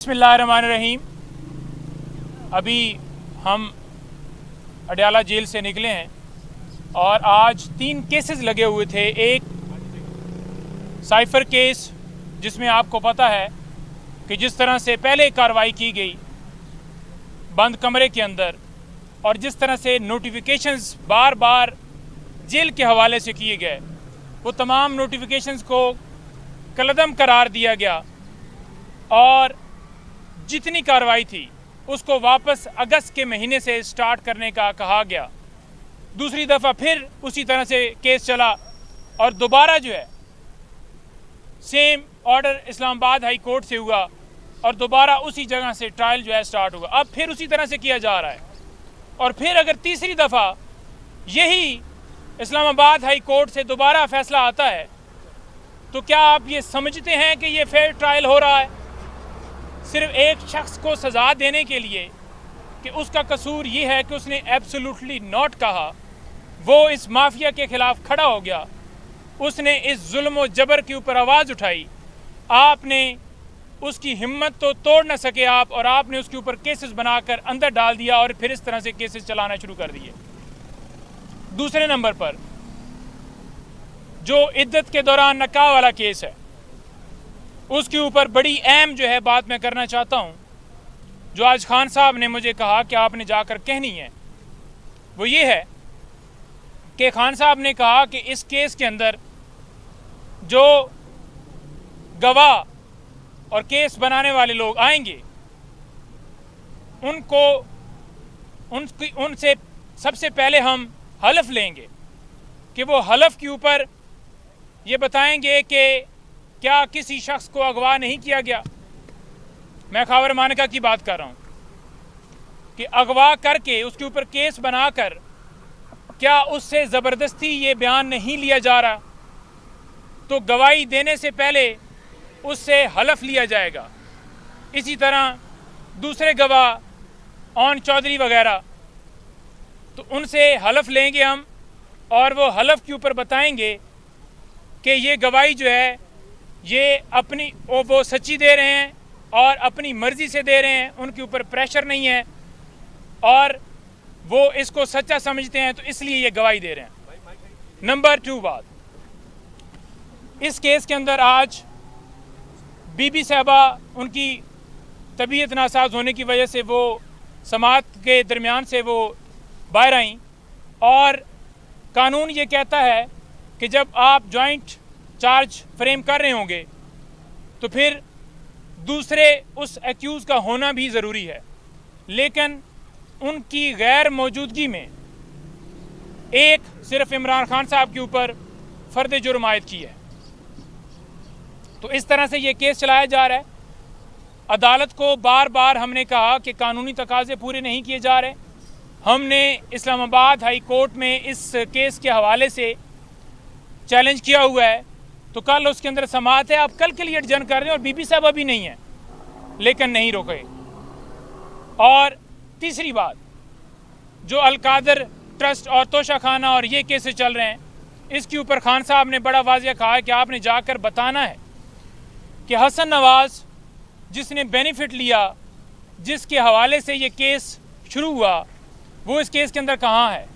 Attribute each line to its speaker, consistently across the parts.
Speaker 1: बिस्मिल्लाहिर्रहमानिर्रहीम। अभी हम अडयाला जेल से निकले हैं और आज 3 केसेस लगे हुए थे। एक साइफ़र केस जिसमें आपको पता है कि जिस तरह से पहले कार्रवाई की गई बंद कमरे के अंदर और जिस तरह से नोटिफिकेशंस बार बार जेल के हवाले से किए गए, वो तमाम नोटिफिकेशंस को कलअदम करार दिया गया और जितनी कार्रवाई थी उसको वापस अगस्त के महीने से स्टार्ट करने का कहा गया। दूसरी दफ़ा फिर उसी तरह से केस चला और दोबारा जो है same order Islamabad high court से हुआ और दोबारा उसी जगह से ट्रायल जो है स्टार्ट हुआ। अब फिर उसी तरह से किया जा रहा है और फिर अगर तीसरी दफ़ा यही इस्लामाबाद हाई कोर्ट से दोबारा फैसला आता है तो क्या आप ये समझते हैं कि ये फेयर ट्रायल हो रहा है? सिर्फ एक शख्स को सज़ा देने के लिए कि उसका कसूर ये है कि उसने एब्सोल्युटली नॉट कहा, वो इस माफिया के ख़िलाफ़ खड़ा हो गया, उसने इस जुल्म और जबर के ऊपर आवाज़ उठाई, आपने उसकी हिम्मत तो तोड़ न सके आप, और आपने उसके ऊपर केसेस बनाकर अंदर डाल दिया और फिर इस तरह से केसेस चलाना शुरू कर दिए। दूसरे नंबर पर जो इद्दत के दौरान नकाह वाला केस है, उसके ऊपर बड़ी अहम जो है बात मैं करना चाहता हूँ, जो आज खान साहब ने मुझे कहा कि आपने जाकर कहनी है, वो ये है कि खान साहब ने कहा कि इस केस के अंदर जो गवाह और केस बनाने वाले लोग आएंगे उनसे सबसे पहले हम हलफ लेंगे कि वो हलफ के ऊपर ये बताएंगे कि क्या किसी शख्स को अगवा नहीं किया गया। मैं खावर मानका की बात कर रहा हूँ कि अगवा करके उसके ऊपर केस बनाकर क्या उससे ज़बरदस्ती ये बयान नहीं लिया जा रहा, तो गवाही देने से पहले उससे हलफ लिया जाएगा। इसी तरह दूसरे गवाह ऑन चौधरी वगैरह, तो उनसे हलफ लेंगे हम और वो हलफ के ऊपर बताएंगे कि ये गवाही जो है ये अपनी वो सच्ची दे रहे हैं और अपनी मर्ज़ी से दे रहे हैं, उनके ऊपर प्रेशर नहीं है और वो इसको सच्चा समझते हैं, तो इसलिए ये गवाही दे रहे हैं। नंबर 2 बात, इस केस के अंदर आज बीबी साहबा उनकी तबीयत नासाज होने की वजह से वो समात के दरमियान से वो बाहर आई और कानून ये कहता है कि जब आप जॉइंट चार्ज फ्रेम कर रहे होंगे तो फिर दूसरे उस एक्यूज़ का होना भी ज़रूरी है, लेकिन उनकी गैर मौजूदगी में एक सिर्फ इमरान खान साहब के ऊपर फ़र्द जुर्म आयद की है। तो इस तरह से ये केस चलाया जा रहा है। अदालत को बार बार हमने कहा कि कानूनी तकाज़े पूरे नहीं किए जा रहे। हमने इस्लामाबाद हाई कोर्ट में इस केस के हवाले से चैलेंज किया हुआ है, तो कल उसके अंदर समाअत है, आप कल के लिए एडजर्न कर रहे हैं और बीबी साहब अभी नहीं है, लेकिन नहीं रोके। और तीसरी बात, जो अलकादर ट्रस्ट और तोशा खाना और ये केसेस चल रहे हैं, इसके ऊपर खान साहब ने बड़ा वाज़िया कहा है कि आपने जाकर बताना है कि हसन नवाज़ जिसने बेनिफिट लिया, जिसके हवाले से ये केस शुरू हुआ, वो इस केस के अंदर कहाँ है।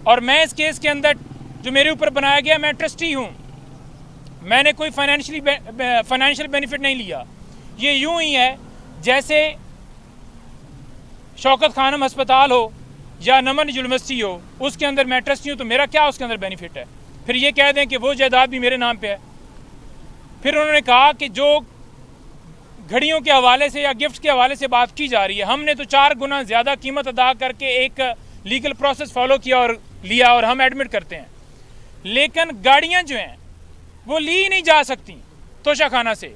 Speaker 1: और मैं इस केस के अंदर जो मेरे ऊपर बनाया गया, मैं ट्रस्टी हूँ, मैंने कोई फाइनेंशियल बेनिफिट नहीं लिया। ये यूं ही है जैसे शौकत खानम अस्पताल हो या नमन यूनिवर्सिटी हो, उसके अंदर मैं ट्रस्टी हूँ, तो मेरा क्या उसके अंदर बेनिफिट है। फिर ये कह दें कि वो जायदाद भी मेरे नाम पे है। फिर उन्होंने कहा कि जो घड़ियों के हवाले से या गिफ्ट के हवाले से बात की जा रही है, हमने तो 4 गुना ज़्यादा कीमत अदा करके एक लीगल प्रोसेस फॉलो किया और लिया और हम एडमिट करते हैं, लेकिन गाड़ियाँ जो हैं वो ली नहीं जा सकती तोशा खाना से।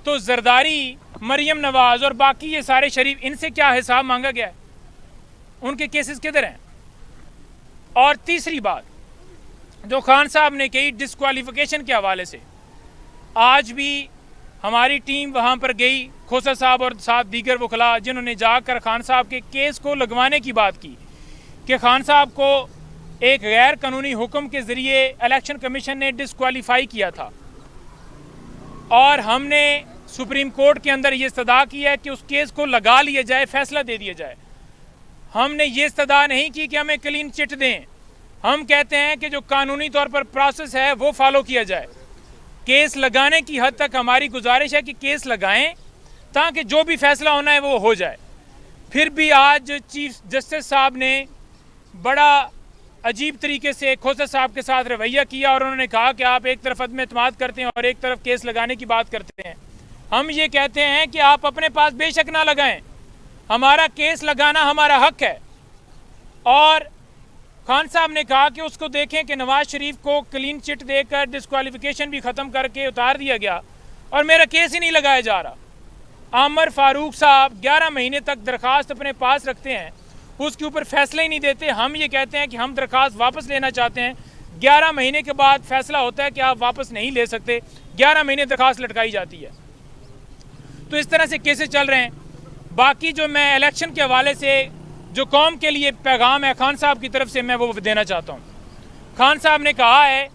Speaker 1: तो जरदारी, मरियम नवाज और बाकी ये सारे शरीफ, इनसे क्या हिसाब मांगा गया है? उनके केसेस किधर हैं? और तीसरी बात जो खान साहब ने कही डिस्क्वालिफिकेशन के हवाले से, आज भी हमारी टीम वहाँ पर गई, खोसा साहब और साथ दीगर वकला, जिन्होंने जाकर खान साहब के केस को लगवाने की बात की कि खान साहब को एक गैर कानूनी हुक्म के ज़रिए इलेक्शन कमीशन ने डिस्क्वालीफाई किया था और हमने सुप्रीम कोर्ट के अंदर ये इस्तदा की है कि उस केस को लगा लिया जाए, फैसला दे दिया जाए। हमने ये इस्तदा नहीं की कि हमें क्लीन चिट दें। हम कहते हैं कि जो कानूनी तौर पर प्रोसेस है वो फॉलो किया जाए। केस लगाने की हद तक हमारी गुजारिश है कि केस लगाएं ताकि जो भी फैसला होना है वो हो जाए। फिर भी आज चीफ जस्टिस साहब ने बड़ा अजीब तरीके से खोसर साहब के साथ रवैया किया और उन्होंने कहा कि आप एक तरफ अदम एतमाद करते हैं और एक तरफ केस लगाने की बात करते हैं। हम ये कहते हैं कि आप अपने पास बेशक ना लगाएं, हमारा केस लगाना हमारा हक है। और खान साहब ने कहा कि उसको देखें कि नवाज शरीफ को क्लीन चिट देकर डिस्क्वालिफिकेशन भी ख़त्म करके उतार दिया गया और मेरा केस ही नहीं लगाया जा रहा। आमर फारूक साहब 11 महीने तक दरख्वास्त अपने पास रखते हैं, उसके ऊपर फैसला ही नहीं देते। हम ये कहते हैं कि हम दरख्वास्त वापस लेना चाहते हैं। 11 महीने के बाद फैसला होता है कि आप वापस नहीं ले सकते, 11 महीने दरख्वास्त लटकाई जाती है। तो इस तरह से केसेस चल रहे हैं। बाकी जो मैं इलेक्शन के हवाले से जो कौम के लिए पैगाम है खान साहब की तरफ से मैं वो देना चाहता हूँ। खान साहब ने कहा है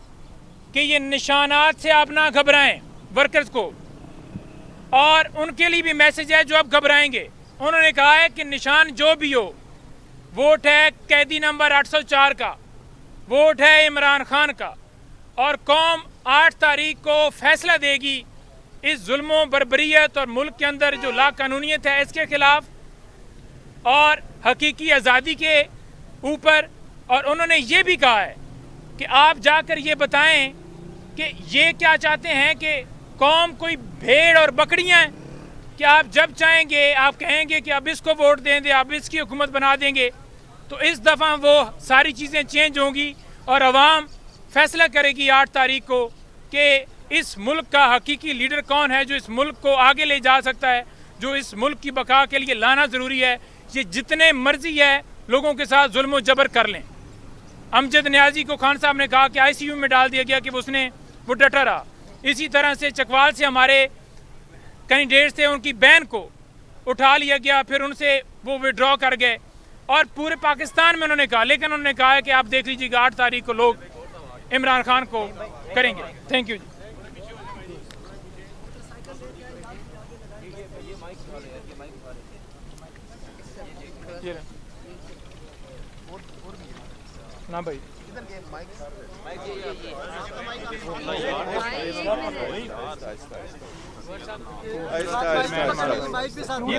Speaker 1: कि ये निशानात से आप ना घबराएं वर्कर्स को, और उनके लिए भी मैसेज है जो अब घबराएंगे। उन्होंने कहा है कि निशान जो भी हो, वोट है कैदी नंबर 804 का, वोट है इमरान खान का, और कौम 8 तारीख को फैसला देगी इस जुल्मों बर्बरियत और मुल्क के अंदर जो लाकानूनियत है इसके खिलाफ और हकीकी आज़ादी के ऊपर। और उन्होंने ये भी कहा है कि आप जाकर ये बताएं कि ये क्या चाहते हैं कि कौम कोई भेड़ और बकरियां हैं कि आप जब चाहेंगे आप कहेंगे कि अब इसको वोट दें, आप इसकी हुकूमत बना देंगे। तो इस दफ़ा वो सारी चीज़ें चेंज होंगी और अवाम फैसला करेगी 8 तारीख को कि इस मुल्क का हकीकी लीडर कौन है जो इस मुल्क को आगे ले जा सकता है, जो इस मुल्क की बका के लिए लाना ज़रूरी है। ये जितने मर्जी है लोगों के साथ जुल्म और जबर कर लें। अमजद न्याजी को खान साहब ने कहा कि ICU में डाल दिया गया कि वो डटा रहा। इसी तरह से चकवाल से हमारे कैंडिडेट थे, उनकी बैन को उठा लिया गया, फिर उनसे वो विड्रॉ कर गए और पूरे पाकिस्तान में उन्होंने कहा। लेकिन उन्होंने कहा है कि आप देख लीजिएगा 8 तारीख को लोग इमरान खान को करेंगे। थैंक यू जी। ना भाई ये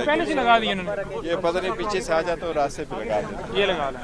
Speaker 1: पहले से लगा दिए इन्होंने।
Speaker 2: ये पता नहीं पीछे से आ जाता है, रास्ते पे लगा देते।
Speaker 1: ये लगा लें।